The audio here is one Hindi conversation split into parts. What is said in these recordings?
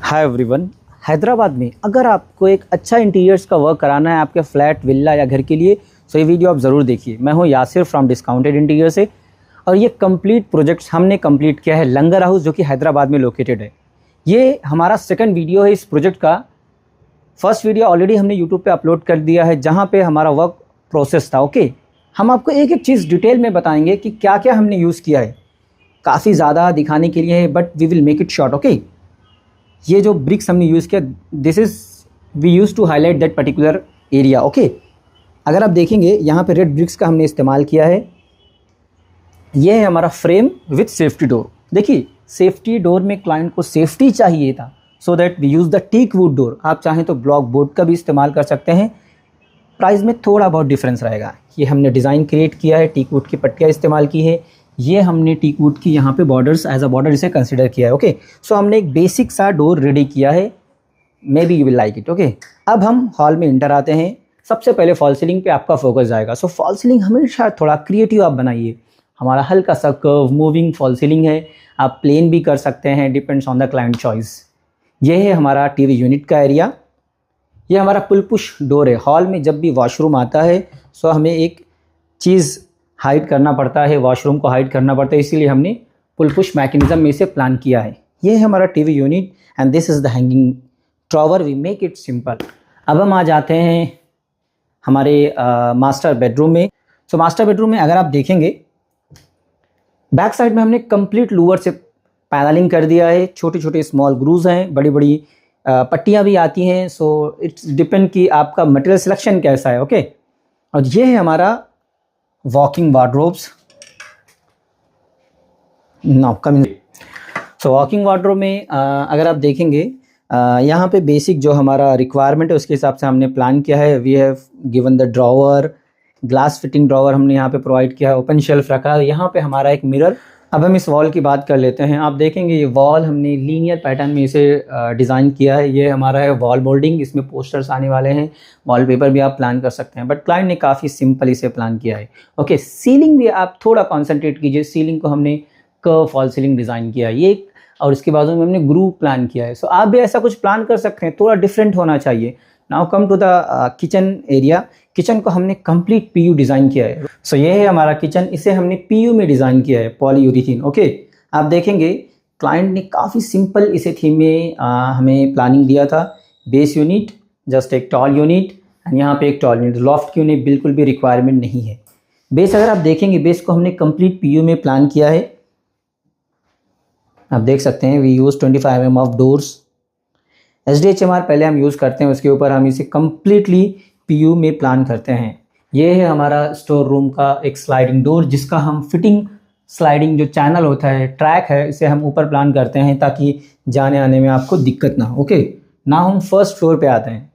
Hi everyone. हैदराबाद में अगर आपको एक अच्छा इंटीरियर्स का वर्क कराना है आपके फ्लैट, विला या घर के लिए, तो ये वीडियो आप ज़रूर देखिए। मैं हूँ यासिर फ्रॉम डिस्काउंटेड इंटीरियर से, और ये कंप्लीट प्रोजेक्ट्स हमने कंप्लीट किया है लंगर हाउस, जो कि हैदराबाद में लोकेटेड है। ये हमारा सेकंड वीडियो है इस प्रोजेक्ट का। फर्स्ट वीडियो ऑलरेडी हमने यूट्यूब पे अपलोड कर दिया है, जहाँ पे हमारा वर्क प्रोसेस था। ओके, हम आपको एक एक चीज़ डिटेल में बताएंगे कि क्या क्या हमने यूज़ किया है। काफ़ी ज़्यादा दिखाने के लिए है, but we will make it short. Okay, ये जो ब्रिक्स हमने यूज़ किया, this is we use to highlight that particular area. Okay, अगर आप देखेंगे यहाँ पे रेड ब्रिक्स का हमने इस्तेमाल किया है। ये है हमारा फ्रेम विथ सेफ्टी डोर। देखिए, सेफ्टी डोर में क्लाइंट को सेफ्टी चाहिए था, so that we use the teak wood door. आप चाहें तो ब्लॉक बोर्ड का भी इस्तेमाल कर सकते हैं, प्राइस में थोड़ा बहुत डिफरेंस रहेगा। ये हमने डिज़ाइन क्रिएट किया है, टीक वुड की पट्टियाँ इस्तेमाल की है। ये हमने टीक वुड की यहाँ पे बॉर्डर्स एज अ बॉर्डर इसे कंसिडर किया है। ओके, सो हमने एक बेसिक सा डोर रेडी किया है। May be you will like it. Okay, अब हम हॉल में इंटर आते हैं। सबसे पहले फॉल सीलिंग पे आपका फोकस जाएगा। सो फॉल सीलिंग हमेशा थोड़ा क्रिएटिव आप बनाइए। हमारा हल्का सा कर्व मूविंग फॉल सीलिंग है। आप प्लेन भी कर सकते हैं, depends on the client choice. ये है हमारा टीवी यूनिट का एरिया। ये हमारा पुल पुश डोर है। हॉल में जब भी वॉशरूम आता है, सो हमें एक चीज़ हाइड करना पड़ता है, वॉशरूम को हाइड करना पड़ता है, इसीलिए हमने पुल पुश मैकेनिज्म में इसे प्लान किया है। ये है हमारा TV unit and this is the hanging drawer. We make it simple. अब हम आ जाते हैं हमारे मास्टर बेडरूम में। सो मास्टर बेडरूम में अगर आप देखेंगे, बैक साइड में हमने कंप्लीट लूवर से पैनलिंग कर दिया है। छोटे छोटे स्मॉल ग्रूव्स हैं, बड़ी बड़ी पट्टियाँ भी आती हैं। सो इट्स डिपेंड कि आपका मटेरियल सिलेक्शन कैसा है। ओके, और ये है हमारा वॉकिंग वार्डरोब्स। नाउ कमिंग, सो वॉकिंग वार्डरोब में अगर आप देखेंगे, यहाँ पे बेसिक जो हमारा रिक्वायरमेंट है उसके हिसाब से हमने प्लान किया है। We have given the drawer, glass fitting drawer हमने यहाँ पे प्रोवाइड किया है। ओपन शेल्फ रखा है। यहाँ पे हमारा एक मिरर। अब हम इस वॉल की बात कर लेते हैं। आप देखेंगे ये वॉल हमने लीनियर पैटर्न में इसे डिज़ाइन किया है। ये हमारा है वॉल मोल्डिंग। इसमें पोस्टर्स आने वाले हैं, वॉलपेपर भी आप प्लान कर सकते हैं, बट क्लाइंट ने काफ़ी सिंपल इसे प्लान किया है। ओके, सीलिंग भी आप थोड़ा कॉन्सेंट्रेट कीजिए। सीलिंग को हमने कर्व फॉल सीलिंग डिज़ाइन किया है ये, और इसके बाजू में हमने ग्रूव प्लान किया है। सो आप भी ऐसा कुछ प्लान कर सकते हैं, थोड़ा डिफरेंट होना चाहिए। Now come to the kitchen area. Kitchen को हमने कंप्लीट पीयू डिज़ाइन किया है। सो ये है हमारा किचन। इसे हमने पीयू में डिज़ाइन किया है, पॉलीयूरीथीन। ओके, आप देखेंगे क्लाइंट ने काफ़ी सिंपल इसे थीम में हमें प्लानिंग दिया था। बेस यूनिट, जस्ट एक टॉल यूनिट, एंड यहाँ पे एक टॉल यूनिट। लॉफ्ट की उन्हें बिल्कुल भी रिक्वायरमेंट नहीं है। बेस अगर आप देखेंगे, बेस को हमने कंप्लीट पीयू में प्लान किया है। आप देख सकते हैं we use 25 mm of doors. SDHMR पहले हम यूज़ करते हैं, उसके ऊपर हम इसे कम्प्लीटली PU में प्लान करते हैं। ये है हमारा स्टोर रूम का एक स्लाइडिंग डोर, जिसका हम फिटिंग स्लाइडिंग जो चैनल होता है, ट्रैक है, इसे हम ऊपर प्लान करते हैं ताकि जाने आने में आपको दिक्कत ना हो। ओके, ना हम फर्स्ट फ्लोर पे आते हैं।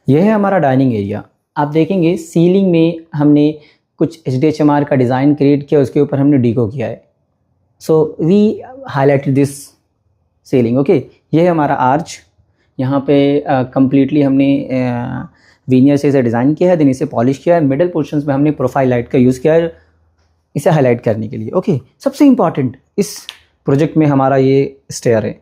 यह है हमारा डाइनिंग एरिया। आप देखेंगे सीलिंग में हमने कुछ SDHMR का डिज़ाइन क्रिएट किया, उसके ऊपर हमने डीको किया है। So we highlighted this ceiling. Okay, ये है हमारा आर्च। यहाँ पे कम्प्लीटली हमने वीनियर से इसे डिज़ाइन किया है, देन इसे पॉलिश किया है। मिडल पोर्शंस में हमने प्रोफाइल लाइट का यूज़ किया है इसे हाईलाइट करने के लिए। ओके, सबसे इम्पॉर्टेंट इस प्रोजेक्ट में हमारा ये स्टेयर है।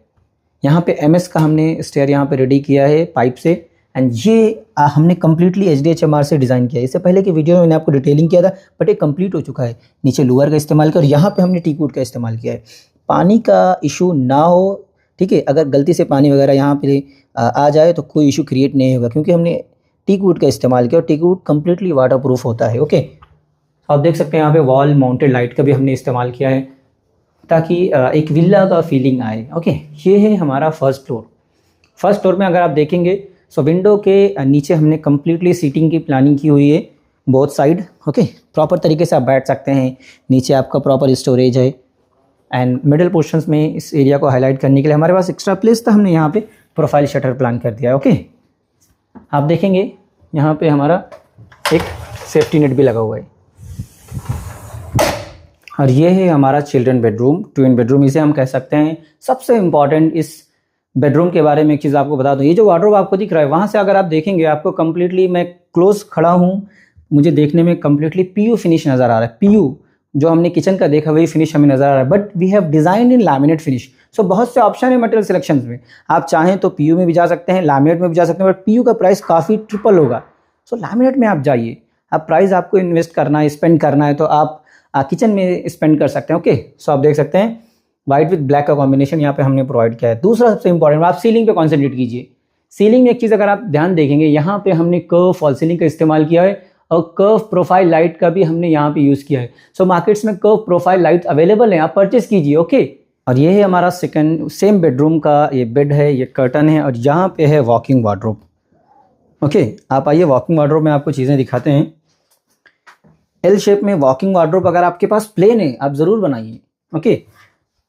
यहाँ पे MS का हमने स्टेयर यहाँ पे रेडी किया है पाइप से, एंड ये हमने कम्प्लीटली SDHMR से डिज़ाइन किया है। इससे पहले की वीडियो में मैंने आपको डिटेलिंग किया था, बट ये कंप्लीट हो चुका है। नीचे लूअर का इस्तेमाल कर, यहाँ पे हमने टीक वुड का इस्तेमाल किया है। पानी का इशू ना हो, ठीक है। अगर गलती से पानी वगैरह यहाँ पे आ जाए तो कोई इशू क्रिएट नहीं होगा, क्योंकि हमने टीक वुड का इस्तेमाल किया और teak wood completely water proof होता है। ओके, आप देख सकते हैं यहाँ पे वॉल माउंटेड लाइट का भी हमने इस्तेमाल किया है, ताकि एक विला का फीलिंग आए। ओके, ये है हमारा फर्स्ट फ्लोर। फर्स्ट फ्लोर में अगर आप देखेंगे, सो विंडो के नीचे हमने कम्प्लीटली सीटिंग की प्लानिंग की हुई है, बोथ साइड। ओके, प्रॉपर तरीके से आप बैठ सकते हैं। नीचे आपका प्रॉपर स्टोरेज है, एंड मिडिल पोर्शंस में इस एरिया को हाईलाइट करने के लिए हमारे पास एक्स्ट्रा प्लेस था, हमने यहाँ पे प्रोफाइल शटर प्लान कर दिया है। ओके, आप देखेंगे यहाँ पे हमारा एक सेफ्टी नेट भी लगा हुआ है। और ये है हमारा चिल्ड्रन बेडरूम, ट्विन बेडरूम इसे हम कह सकते हैं। सबसे इम्पॉर्टेंट इस बेडरूम के बारे में एक चीज़ आपको बता दूँ, ये जो वार्डरोब आपको दिख रहा है, वहाँ से अगर आप देखेंगे आपको कम्प्लीटली, मैं क्लोज खड़ा हूँ, मुझे देखने में कम्प्लीटली PU फिनिश नज़र आ रहा है। PU जो हमने किचन का देखा वही फिनिश हमें नज़र आ रहा है, but we have designed in laminate finish. So बहुत से ऑप्शन है मटेरियल सिलेक्शन में। आप चाहें तो पीयू में भी जा सकते हैं, लैमिनेट में भी जा सकते हैं, बट पीयू का प्राइस काफ़ी ट्रिपल होगा। सो लैमिनेट में आप जाइए, आप प्राइस आपको इन्वेस्ट करना है, स्पेंड करना है तो आप किचन में स्पेंड कर सकते हैं। ओके, सो आप देख सकते हैं वाइट विद ब्लैक का कॉम्बिनेशन यहाँ पे हमने प्रोवाइड किया है। दूसरा सबसे इंपॉर्टेंट, आप सीलिंग पे कॉन्सेंट्रेट कीजिए। सीलिंग में एक चीज़ अगर आप ध्यान देखेंगे, यहाँ पे हमने कर्व फॉल सीलिंग का इस्तेमाल किया है और कर्व प्रोफाइल लाइट का भी हमने यहाँ पे यूज़ किया है। सो मार्केट्स में कर्व प्रोफाइल लाइट अवेलेबल है, आप परचेस कीजिए। ओके, और ये है हमारा सेकंड सेम बेडरूम का ये बेड है, ये कर्टन है और यहाँ पे है वॉकिंग वार्डरोब। ओके, आप आइए वॉकिंग वार्डरोब में आपको चीज़ें दिखाते हैं। एल शेप में वॉकिंग वार्डरोब अगर आपके पास प्लेन है आप ज़रूर बनाइए। ओके,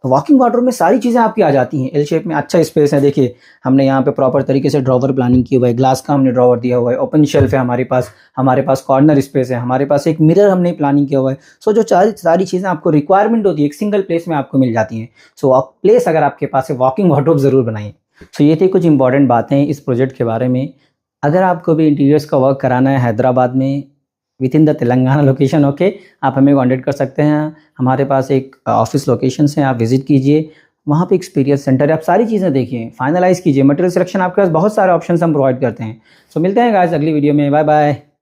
वॉकिंग वार्डरोब में सारी चीज़ें आपकी आ जाती हैं। एल शेप में अच्छा स्पेस है, देखिए हमने यहाँ पे प्रॉपर तरीके से ड्रॉवर प्लानिंग की हुआ है, ग्लास का हमने ड्रॉवर दिया हुआ है, ओपन शेल्फ है हमारे पास कॉर्नर स्पेस है, हमारे पास एक मिरर हमने प्लानिंग किया हुआ है। सो जो सारी चीज़ें आपको रिक्वायरमेंट होती है एक सिंगल प्लेस में आपको मिल जाती हैं। सो प्लेस अगर आपके पास है, वॉकिंग वार्डरोब ज़रूर बनाइए। सो ये थी कुछ इंपॉर्टेंट बातें इस प्रोजेक्ट के बारे में। अगर आपको भी इंटीरियर्स का वर्क कराना है हैदराबाद में with in the Telangana location, okay, आप हमें कॉन्टेक्ट कर सकते हैं। हमारे पास एक ऑफिस लोकेशन है, आप विजिट कीजिए, वहाँ पे एक्सपीरियंस सेंटर है, आप सारी चीज़ें देखिए, फाइनलाइज कीजिए। मटेरियल सिलेक्शन आपके पास बहुत सारे ऑप्शंस हम प्रोवाइड करते हैं। सो मिलते हैं गाइस अगली वीडियो में, बाय बाय।